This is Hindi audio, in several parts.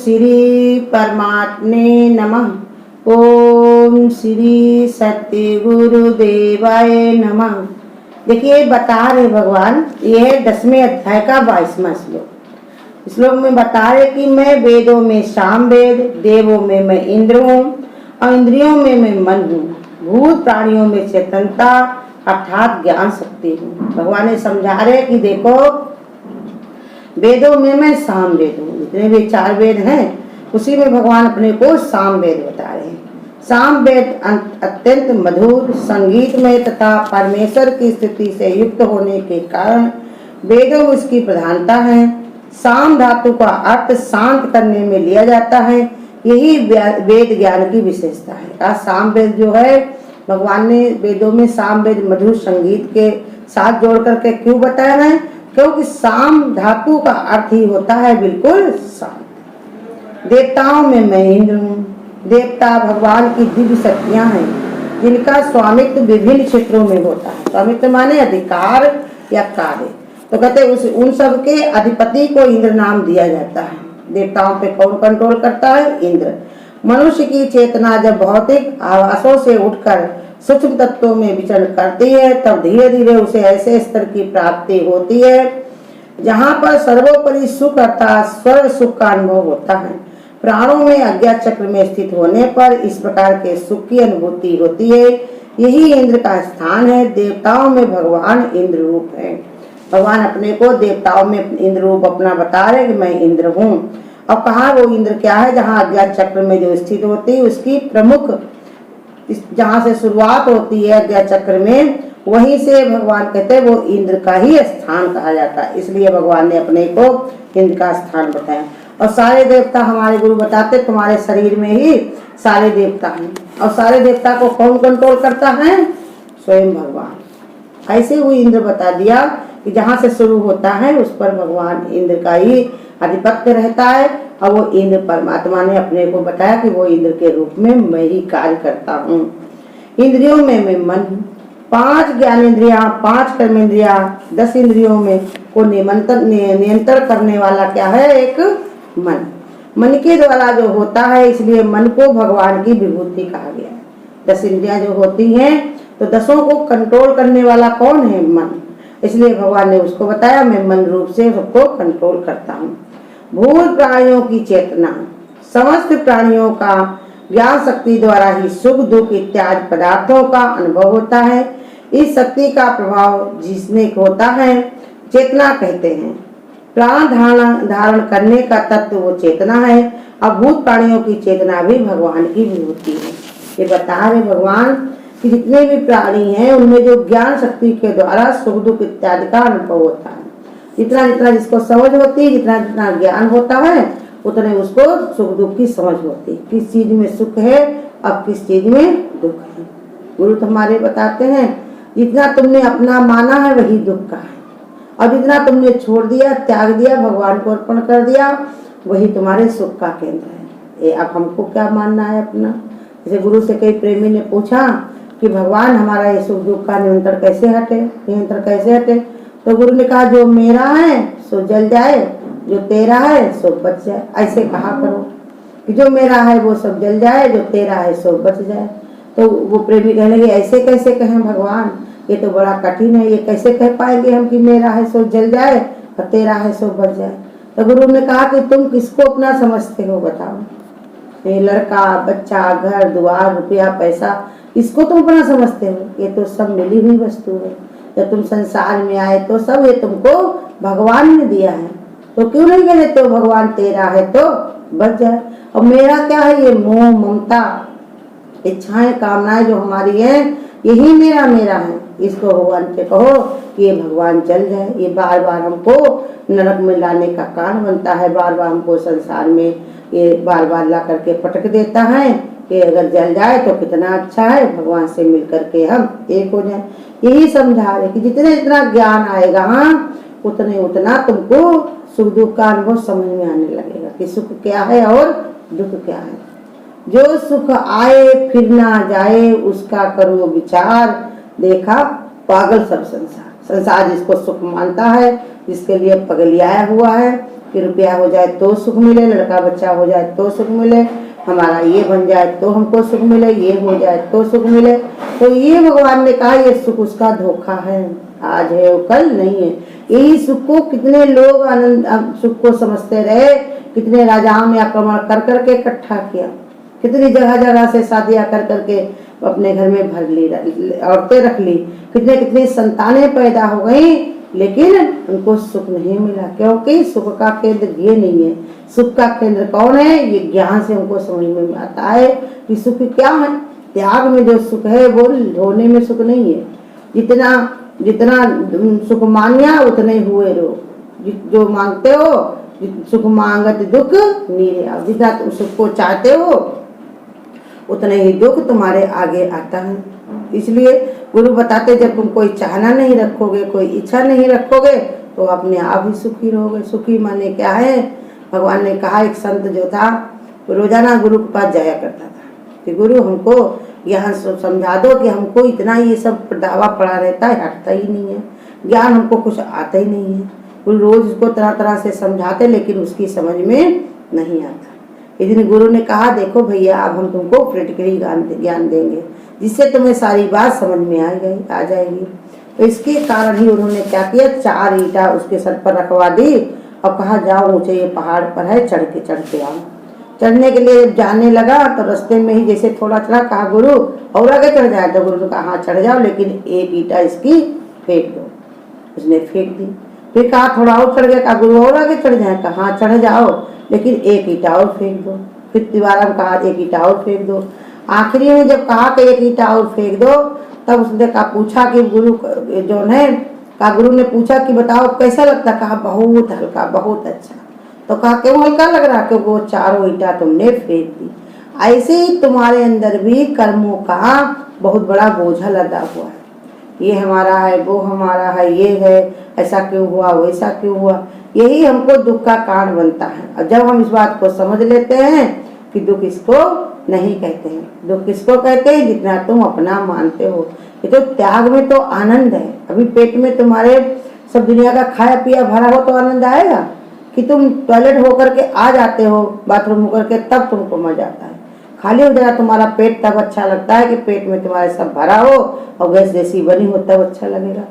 श्री परमात्मे नमः। ओम श्री सत्य गुरुदेवाय नमः। देखिए बता रहे भगवान, यह है 10वें अध्याय का 22वां श्लोक। श्लोक में बता रहे कि मैं वेदों में साम वेद, देवों में मैं इंद्र हूँ और इंद्रियों में मैं मन हूँ, भूत प्राणियों में चेतनता अर्थात ज्ञान शक्ति हूँ। भगवान ने समझा रहे कि देखो वेदों में मैं साम वेद हूँ, जितने भी 4 वेद हैं उसी में भगवान अपने को साम वेद बता रहे हैं। साम वेद अत्यंत मधुर, संगीतमय तथा परमेश्वर की स्थिति से युक्त होने के कारण वेदों में उसकी प्रधानता है। साम धातु का अर्थ शांत करने में लिया जाता है, यही वेद ज्ञान की विशेषता है। साम वेद जो है भगवान ने वेदों में साम वेद मधुर संगीत के साथ जोड़ करके क्यों बताया है? क्योंकि साम धातु का अर्थ ही होता है बिल्कुल शांत। देवताओं में मैं इंद्र हूँ। देवता भगवान की दिव्य शक्तियाँ हैं जिनका स्वामित्व विभिन्न क्षेत्रों में होता है। स्वामित्व माने अधिकार या कार्य। तो कहते उन सब के अधिपति को इंद्र नाम दिया जाता है। देवताओं पे कौन कंट्रोल करता है? इंद्र। मनुष्य की चेतना जब भौतिक आवासों से उठकर सूक्ष्म तत्वों में विचरण करती है तब धीरे धीरे उसे ऐसे स्तर की प्राप्ति होती है जहाँ पर सर्वोपरि सुख अर्थात स्वर्ग सुख का अनुभव होता है। प्राणों में अज्ञा चक्र में स्थित होने पर इस प्रकार के सुख की अनुभूति होती है। यही इंद्र का स्थान है। देवताओं में भगवान इंद्र रूप है। भगवान अपने को देवताओं में इंद्र रूप अपना बता रहे कि मैं इंद्र हूँ। अब कहा वो इंद्र क्या है? जहाँ अज्ञा चक्र में जो स्थित होती है उसकी प्रमुख, जहाँ से शुरुआत होती है अज्ञा चक्र में, वहीं से भगवान कहते हैं वो इंद्र का ही स्थान कहा जाता है। इसलिए भगवान ने अपने को इंद्र का स्थान बताया। और सारे देवता हमारे गुरु बताते तुम्हारे शरीर में ही सारे देवता हैं। और सारे देवता को कौन कंट्रोल करता है? स्वयं भगवान। ऐसे वो इंद्र बता दिया कि जहाँ से शुरू होता है उस पर भगवान इंद्र का ही आधिपत्य रहता है। और वो इंद्र परमात्मा ने अपने को बताया कि वो इंद्र के रूप में मैं ही कार्य करता हूँ। इंद्रियों में मैं मन हूँ। 5 ज्ञानेंद्रियाँ, 5 कर्मेंद्रियाँ, 10 इंद्रियों में को नियंत्रण करने वाला क्या है? एक मन। मन के द्वारा जो होता है, इसलिए मन को भगवान की विभूति कहा गया है। 10 इंद्रियाँ जो होती हैं तो 10 को कंट्रोल करने वाला कौन है? मन। इसलिए भगवान ने उसको बताया मैं मन रूप से सबको कंट्रोल करता हूँ। भूत प्राणियों की चेतना, समस्त प्राणियों का ज्ञान शक्ति द्वारा ही सुख दुख इत्यादि पदार्थों का अनुभव होता है। इस शक्ति का प्रभाव जिसने होता है चेतना कहते हैं। प्राण धारण करने का तत्व वो चेतना है। अब भूत प्राणियों की चेतना भी भगवान की विभूति है। ये बता रहे भगवान कि जितने भी प्राणी हैं उनमें जो ज्ञान शक्ति के द्वारा सुख दुख इत्यादि का अनुभव होता है। जितना जितना जिसको समझ होती है, जितना जितना ज्ञान होता है, उतने उसको सुख दुख की समझ होती है। किस चीज में सुख है अब किस चीज में दुख है। गुरु तुम्हारे बताते हैं जितना तुमने अपना माना है वही दुख का है, और जितना तुमने छोड़ दिया, त्याग दिया, भगवान को अर्पण कर दिया, वही तुम्हारे सुख का केंद्र है। ये अब हमको क्या मानना है अपना? जैसे गुरु से कई प्रेमी ने पूछा कि भगवान हमारा ये सुख दुख का नियंत्रण कैसे हटे? तो गुरु ने कहा जो मेरा है सो जल जाए, जो तेरा है सो बच जाए। ऐसे कहा करो कि जो मेरा है वो सब जल जाए, जो तेरा है सो बच जाए। तो वो प्रेमी कहने लगे ऐसे कैसे कहें भगवान, ये तो बड़ा कठिन है, ये कैसे कह पाएंगे हम कि मेरा है सो जल जाए और तेरा है सो बच जाए। तो गुरु ने कहा कि तुम किसको अपना समझते हो बताओ? ये लड़का बच्चा, घर द्वार, रुपया पैसा, इसको तुम अपना समझते हो? ये तो सब मिली हुई वस्तु है। जब तुम संसार में आए तो सब ये तुमको भगवान ने दिया है। तो क्यों नहीं कह देते हो भगवान तेरा है तो बच जाए? और मेरा क्या है? ये मोह ममता इच्छाएं कामनाएं जो हमारी हैं यही मेरा है। इसको भगवान से कहो कि ये भगवान जल जाए। ये बार बार हमको नरक में लाने का कारण बनता है। बार बार हमको संसार में ये बार बार ला करके पटक देता है कि अगर जल जाए तो कितना अच्छा है, भगवान से मिल करके हम एक हो जाए। यही समझा रहे कि जितने जितना ज्ञान आएगा उतने उतना तुमको सुख दुख का अनुभव समझ में आने लगेगा कि सुख क्या है और दुख क्या है। जो सुख आए फिर ना जाए उसका करो विचार, देखा पागल सब संसार जिसको सुख मानता है, जिसके लिए पगलियाया हुआ है, कि रुपया हो जाए तो सुख मिले, लड़का बच्चा हो जाए तो सुख मिले, हमारा ये बन जाए तो हमको सुख मिले, ये हो जाए तो सुख मिले। तो ये भगवान ने कहा ये सुख उसका धोखा है, आज है वो कल नहीं है। यही सुख को कितने लोग आनंद सुख को समझते रहे, कितने राजाओं ने आक्रमण कर करके इकट्ठा किया, कितनी जगह जगह से शादियां कर करके अपने घर में भर ली, औरतें रख ली, कितने कितनी संतानें पैदा हो गई, लेकिन उनको सुख नहीं मिला, क्योंकि सुख का केंद्र ये नहीं है। सुख का केंद्र कौन है, ये ज्ञान से हमको समझ में आता है कि सुख क्या है। त्याग में जो सुख है वो ढोने में सुख नहीं है। जितना जितना सुख मांगिया उतने हुए रोग, जो मांगते हो सुख मांगत दुख नीरे आओ, जितना तुम सुख को चाहते हो उतने ही दुख तुम्हारे आगे आता है। इसलिए गुरु बताते जब तुम कोई चाहना नहीं रखोगे, कोई इच्छा नहीं रखोगे, तो अपने आप ही सुखी रहोगे। सुखी माने क्या है, भगवान ने कहा एक संत जो था रोजाना गुरु के पास जाया करता था कि गुरु हमको ज्ञान समझा दो कि हमको इतना ये सब दावा पड़ा रहता है, हटता ही नहीं है, ज्ञान हमको कुछ आता ही नहीं है। गुरु रोज उसको तरह तरह से समझाते लेकिन उसकी समझ में नहीं आता। एक दिन गुरु ने कहा देखो भैया अब हम तुमको प्रैक्टिकली ज्ञान देंगे जिससे तुम्हें सारी बात समझ में आ जाएगी। तो इसके कारण ही उन्होंने क्या किया, 4 ईंटा उसके सर पर रखवा दी और कहा जाओ ऊंचे ये पहाड़ पर है, चढ़ के आओ। चढ़ने के लिए जाने लगा तो रास्ते में ही जैसे थोड़ा चढ़ा, कहा गुरु और आगे चढ़ जाए, तो गुरु ने कहा हाँ चढ़ जाओ लेकिन एक ईंटा इसकी फेंक दो। उसने फेंक दी। फिर कहा थोड़ा और चढ़ गया, कहा गुरु और आगे चढ़ जाए, कहा हाँ चढ़ जाओ लेकिन एक ईंटा और फेंक दो। फिर दोबारा कहा एक ईंटा और फेंक दो। आखिरी में जब कहा कि एक ईंटा और फेंक दो, तब उसने कहा पूछा कि गुरु जो है, कहा गुरु ने पूछा कि बताओ कैसा लगता, कहा बहुत हल्का, बहुत अच्छा। तो कहा क्यों हल्का लग रहा, क्योंकि वो 4 ईंटा तुमने फेंक दी। ऐसे ही तुम्हारे अंदर भी कर्मों का बहुत बड़ा बोझा लगा हुआ है, ये हमारा है, वो हमारा है, ये है, ऐसा क्यों हुआ, वैसा क्यों हुआ, यही हमको दुख का कारण बनता है। और जब हम इस बात को समझ लेते हैं कि दुख इसको नहीं कहते हैं, दुख किसको कहते हैं, जितना तुम अपना मानते हो। ये तो त्याग में तो आनंद है। अभी पेट में तुम्हारे सब दुनिया का खाया पिया भरा हो तो आनंद आएगा कि तुम टॉयलेट होकर के आ जाते हो, बाथरूम होकर के, तब तुमको मजा आता है। खाली हो जाएगा तुम्हारा पेट तब अच्छा लगता है कि पेट में तुम्हारे सब भरा हो और गैस जैसी बनी हो तब अच्छा लगेगा।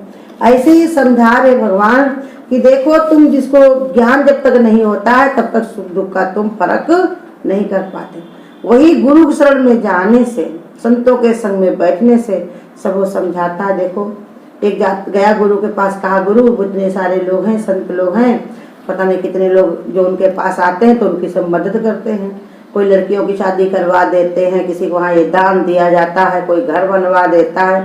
ऐसे ही समझा रहे भगवान कि देखो तुम जिसको ज्ञान जब तक नहीं होता है तब तक सुख दुख का तुम फर्क नहीं कर पाते। वही गुरु के शरण में जाने से, संतों के संग में बैठने से सब वो समझाता है। देखो एक गया गुरु के पास, कहा गुरु इतने सारे लोग हैं, संत लोग हैं, पता नहीं कितने लोग जो उनके पास आते हैं तो उनकी सब मदद करते हैं। कोई लड़कियों की शादी करवा देते हैं, किसी को वहाँ ये दान दिया जाता है, कोई घर बनवा देता है,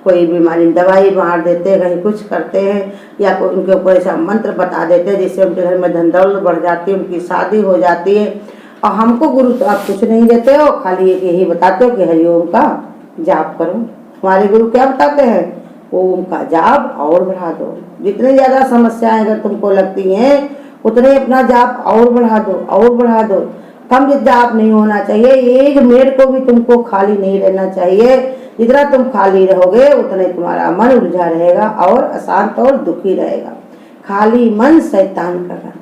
कोई बीमारी में दवाई बांट देते हैं, कहीं कुछ करते हैं, या कोई उनके ऊपर ऐसा मंत्र बता देते हैं जिससे उनके घर में धन दौलत बढ़ जाती है, उनकी शादी हो जाती है। और हमको गुरु तो आप कुछ नहीं देते हो, खाली यही बताते हो कि हरिओम का जाप करो। हमारे गुरु क्या बताते हैं, ओम का जाप और बढ़ा दो। जितनी ज्यादा समस्याएं अगर तुमको लगती हैं उतने अपना जाप और बढ़ा दो, और बढ़ा दो। कम जाप नहीं होना चाहिए, 1 मिनट को भी तुमको खाली नहीं रहना चाहिए। जितना तुम खाली रहोगे उतने तुम्हारा मन उलझा रहेगा और अशांत और दुखी रहेगा। खाली मन शैतान का घर।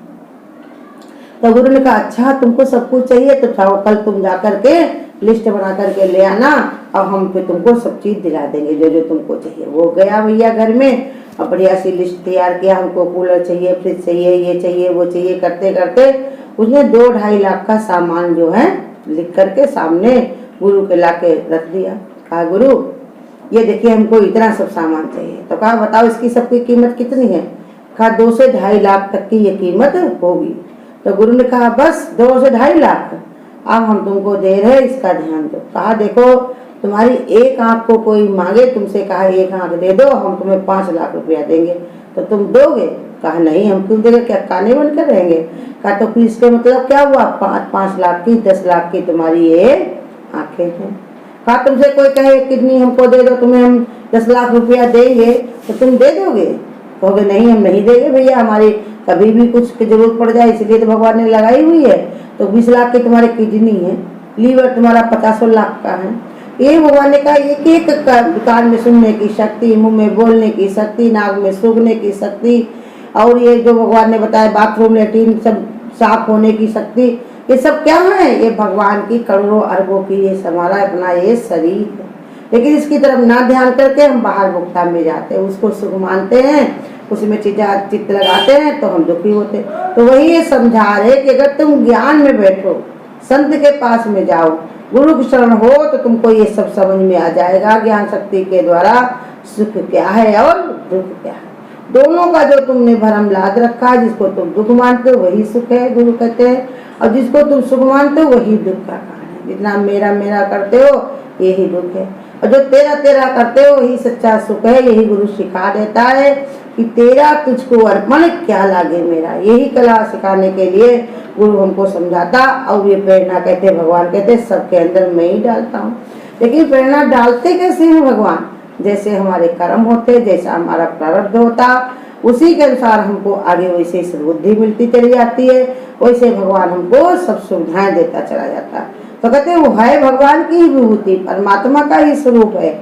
तो गुरु ने कहा अच्छा तुमको सब कुछ चाहिए तो चाहो कल तुम जा करके लिस्ट बना करके ले आना और हम फिर तुमको सब चीज दिला देंगे जो जो तुमको चाहिए। वो गया भैया घर में और बढ़िया सी लिस्ट तैयार किया, हमको कूलर चाहिए, फ्रिज चाहिए, ये चाहिए, वो चाहिए, करते करते उसने 2-2.5 लाख का सामान जो है लिख करके सामने गुरु के लाके रख दिया। कहा गुरु ये देखिए हमको इतना सब सामान चाहिए। तो कहा बताओ इसकी सबकी कीमत कितनी है। कहा 2 से 2.5 लाख तक की ये कीमत होगी। तो गुरु ने कहा बस 2 से 2.5 लाख, अब हम तुमको दे रहे, इसका ध्यान दो। कहा देखो तुम्हारी एक आंख को कोई मांगे तुमसे, कहा एक आंख दे दो, हम तुम्हें 5 लाख रुपया देंगे, तो तुम दोगे। कहा नहीं हम क्यों देंगे, क्या काने बनकर रहेंगे। कहा तो फिर इसके मतलब क्या हुआ, 5 लाख की 10 लाख की तुम्हारी ये आंखें हैं। कहा तुमसे कोई कहे किडनी हमको दे दो, तुम्हें हम 10 लाख रुपया देंगे तो तुम दे दोगे। कहोगे नहीं हम नहीं देंगे भैया, हमारी कभी भी कुछ की जरूरत पड़ जाए इसलिए तो भगवान ने लगाई हुई है। तो 20 लाख की तुम्हारी किडनी है, लीवर तुम्हारा 50 लाख का है। ये भगवान ने कहा एक एक कान में सुनने की शक्ति, मुंह में बोलने की शक्ति, नाक में सूंघने की शक्ति और ये जो भगवान ने बताया बाथरूम लेट्रिन सब साफ होने की शक्ति, ये सब क्या है? ये भगवान की करोड़ों अरबों की ये हमारा अपना ये शरीर है। लेकिन इसकी तरफ ना ध्यान करके हम बाहर भुगता में जाते हैं, उसको सुख मानते हैं, उसमें चित्त लगाते हैं तो हम दुखी होते हैं। तो वही ये समझा रहे कि अगर तुम ज्ञान में बैठो, संत के पास में जाओ, गुरु की शरण हो, तो तुमको ये सब समझ में आ जाएगा ज्ञान शक्ति के द्वारा सुख क्या है और दुख क्या है। दोनों का जो तुमने भरम लाद रखा है, जिसको तुम दुख मानते हो वही सुख है गुरु कहते हैं, और जिसको तुम सुख मानते हो वही दुख का कारण है। जितना मेरा मेरा करते हो यही दुख है, और जो तेरा तेरा करते हो वही सच्चा सुख है। यही गुरु सिखा देता है कि तेरा तुझको अर्पण क्या लागे मेरा। यही कला सिखाने के लिए गुरु हमको समझाता। और ये प्रेरणा कहते भगवान कहते सबके अंदर मैं ही डालता हूँ। लेकिन प्रेरणा डालते कैसे हैं भगवान? जैसे हमारे कर्म होते, जैसा हमारा प्रारब्ध होता, उसी के अनुसार हमको आगे वैसे बुद्धि मिलती चली जाती है, वैसे भगवान हमको सब सुविधाएं देता चला जाता है। तो कहते हैं वो है भगवान की ही विभूति, परमात्मा का ही स्वरूप है।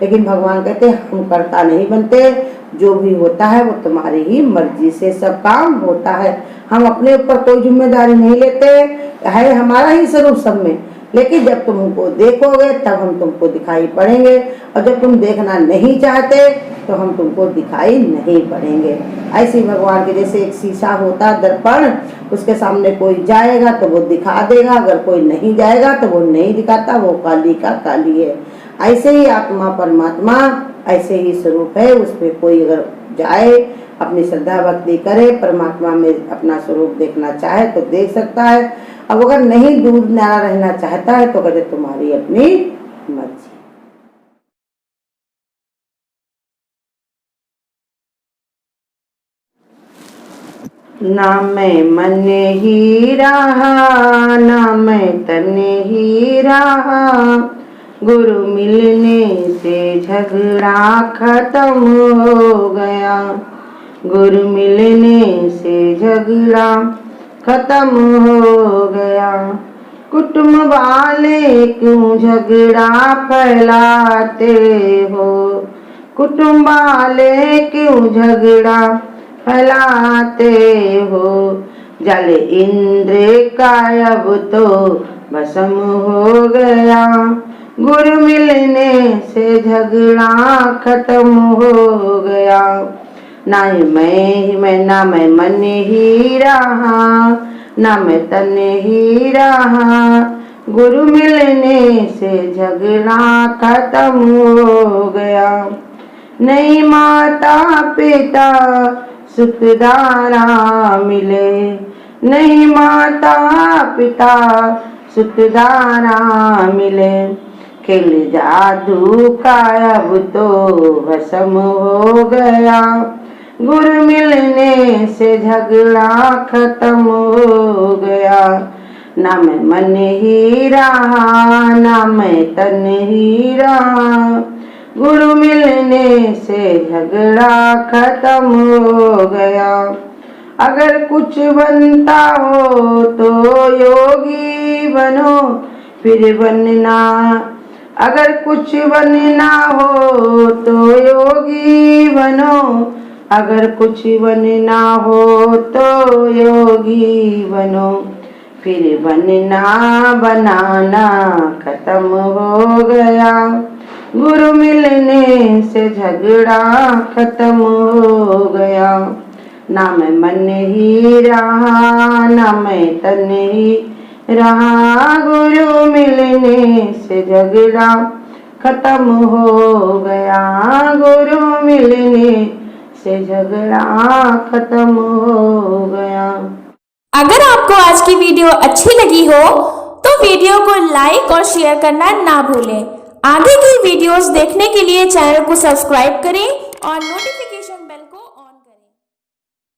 लेकिन भगवान कहते हैं हम कर्ता नहीं बनते, जो भी होता है वो तुम्हारी ही मर्जी से सब काम होता है। हम अपने ऊपर कोई जिम्मेदारी नहीं लेते, है हमारा ही स्वरूप सब में। लेकिन जब तुम हमको देखोगे तब हम तुमको दिखाई पड़ेंगे, और जब तुम देखना नहीं चाहते तो हम तुमको दिखाई नहीं पड़ेंगे। ऐसे भगवान के जैसे एक शीशा होता दर्पण, उसके सामने कोई जाएगा तो वो दिखा देगा, अगर कोई नहीं जाएगा तो वो नहीं दिखाता, वो काली का काली है। ऐसे ही आत्मा परमात्मा ऐसे ही स्वरूप है, उसमें कोई अगर जाए अपनी श्रद्धा भक्ति करे, परमात्मा में अपना स्वरूप देखना चाहे तो देख सकता है। अब अगर नहीं दूर ना रहना चाहता है तो कहते तुम्हारी अपनी मर्जी। ना मैं मन ही रहा, ना मैं तन ही रहा, गुरु मिलने से झगड़ा खत्म हो गया। गुरु मिलने से झगड़ा खत्म हो गया। कुटुंब वाले क्यों झगड़ा फैलाते हो? कुटुंब वाले क्यों झगड़ा फैलाते हो? जल इंद्र का अब तो भस्म हो गया। गुरु मिलने से झगड़ा खत्म हो गया। ना मैं मन ही रहा, ना मैं तन ही रहा, गुरु मिलने से झगड़ा खत्म हो गया। नहीं माता पिता सुखदारा मिले, नहीं माता पिता सुखदारा मिले, खेल जादू का अब तो भस्म हो गया। गुरु मिलने से झगड़ा खत्म हो गया। ना मैं मन ही रहा, ना मैं तन ही रहा, गुरु मिलने से झगड़ा खत्म हो गया। अगर कुछ बनता हो तो योगी बनो फिर बनना, अगर कुछ बनना हो तो योगी बनो, अगर कुछ बनना हो तो योगी बनो, फिर बनना बनाना खत्म हो गया। गुरु मिलने से झगड़ा खत्म हो गया। ना मैं मन ही रहा, ना मैं तन ही रहा, गुरु मिलने से झगड़ा खत्म हो गया। गुरु मिलने से झगड़ा खत्म हो गया। अगर आपको आज की वीडियो अच्छी लगी हो तो वीडियो को लाइक और शेयर करना ना भूलें। आगे की वीडियोस देखने के लिए चैनल को सब्सक्राइब करें और नोटिफिकेशन